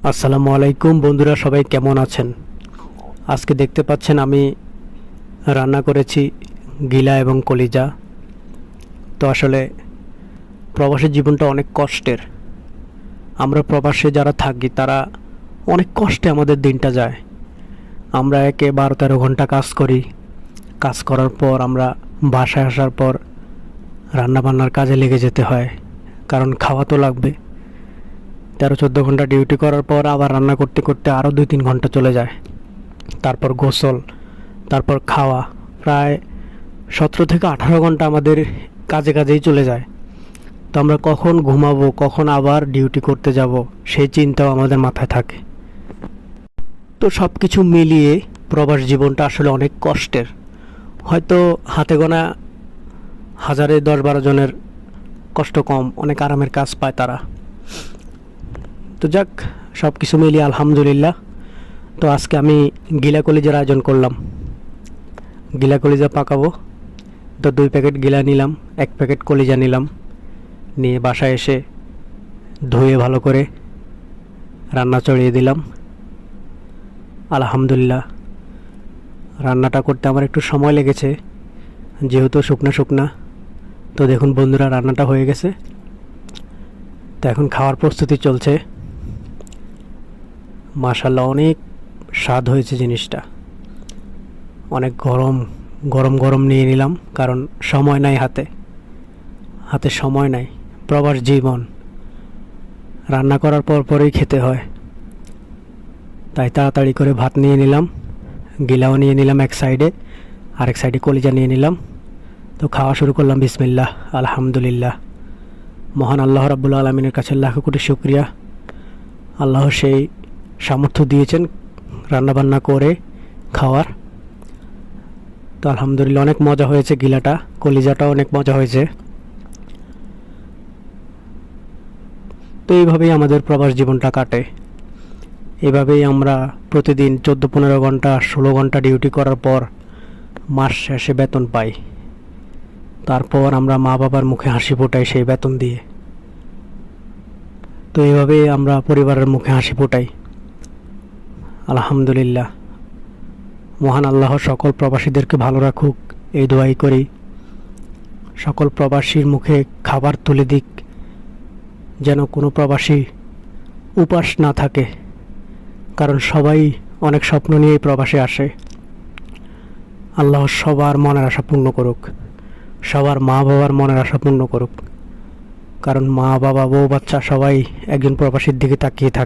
আসসালামু আলাইকুম বন্ধুরা, সবাই কেমন আছেন? আজকে দেখতে পাচ্ছেন আমি রান্না করেছি গিলা এবং কলিজা। তো আসলে প্রবাসী জীবনটা অনেক কষ্টের। আমরা প্রবাসে যারা থাকি তারা অনেক কষ্টে আমাদের দিনটা যায়। আমরা একে 12-13 ঘন্টা কাজ করি। কাজ করার পর আমরা বাসায় আসার পর রান্নাবান্নার কাজে লেগে যেতে হয়, কারণ খাওয়া তো লাগবে। 13-14 ঘন্টা ডিউটি করার পর আবার রান্না করতে করতে আরও 2-3 ঘন্টা চলে যায়। তারপর গোসল, তারপর খাওয়া, প্রায় 17 থেকে 18 ঘন্টা আমাদের কাজেই চলে যায়। তো আমরা কখন ঘুমাবো, কখন আবার ডিউটি করতে যাব, সেই চিন্তাও আমাদের মাথায় থাকে। তো সব কিছু মিলিয়ে প্রবাস জীবনটা আসলে অনেক কষ্টের। হয়তো হাতে গোনা হাজারে 10-12 জনের কষ্ট কম, অনেক আরামের কাজ পায় তারা। তো যাক, সব কিছু মিলিয়ে আলহামদুলিল্লাহ। তো আজকে আমি গিলা কলিজার আয়োজন করলাম। গিলা কলিজা পাকাবো। তো 2 প্যাকেট গিলা নিলাম, 1 প্যাকেট কলিজা নিলাম, নিয়ে বাসায় এসে ধুয়ে ভালো করে রান্না চড়িয়ে দিলাম। আলহামদুলিল্লাহ, রান্নাটা করতে আমার একটু সময় লেগেছে, যেহেতু শুকনা শুকনা। তো দেখুন বন্ধুরা, রান্নাটা হয়ে গেছে। তো এখন খাওয়ার প্রস্তুতি চলছে। মাশাআল্লাহ, অনেক স্বাদ হয়েছে জিনিসটা। অনেক গরম গরম গরম নিয়ে নিলাম, কারণ সময় নাই হাতে সময় নাই। প্রবাস জীবন, রান্না করার পর পরেই খেতে হয়, তাই তাড়াতাড়ি করে ভাত নিয়ে নিলাম, গিলাও নিয়ে নিলাম এক সাইডে, আরেক সাইডে কলিজা নিয়ে নিলাম। তো খাওয়া শুরু করলাম। বিসমিল্লাহ, আলহামদুলিল্লাহ। মহান আল্লাহ রাব্বুল আলামিনের কাছে লাখ কোটি শুকরিয়া। আল্লাহ সেই সামর্থ্য দিয়েছেন রান্নাবান্না করে খাওয়ার। তো আলহামদুলিল্লাহ, অনেক মজা হয়েছে। গিলাটা, কলিজাটাও অনেক মজা হয়েছে। তো এইভাবেই আমাদের প্রবাস জীবনটা কাটে। এভাবেই আমরা প্রতিদিন 14-15 ঘন্টা 16 ঘন্টা ডিউটি করার পর মাস শেষে বেতন পাই। তারপর আমরা মা বাবার মুখে হাসি ফোটাই সেই বেতন দিয়ে। তো এইভাবেই আমরা পরিবারের মুখে হাসি ফোটাই। আলহামদুলিল্লাহ, মহান আল্লাহ সকল প্রবাসীদেরকে ভালো রাখুক, এই দোয়াই করি। সকল প্রবাসীর মুখে খাবার তুলে দিক, যেন কোনো প্রবাসী উপাস না থাকে, কারণ সবাই অনেক স্বপ্ন নিয়ে এই প্রবাসে আসে। আল্লাহ সবার মনের আশা পূর্ণ করুক, সবার মা বাবার মনের আশা পূর্ণ করুক, কারণ মা বাবা বউ বাচ্চা সবাই একজন প্রবাসীর দিকে তাকিয়ে থাকে।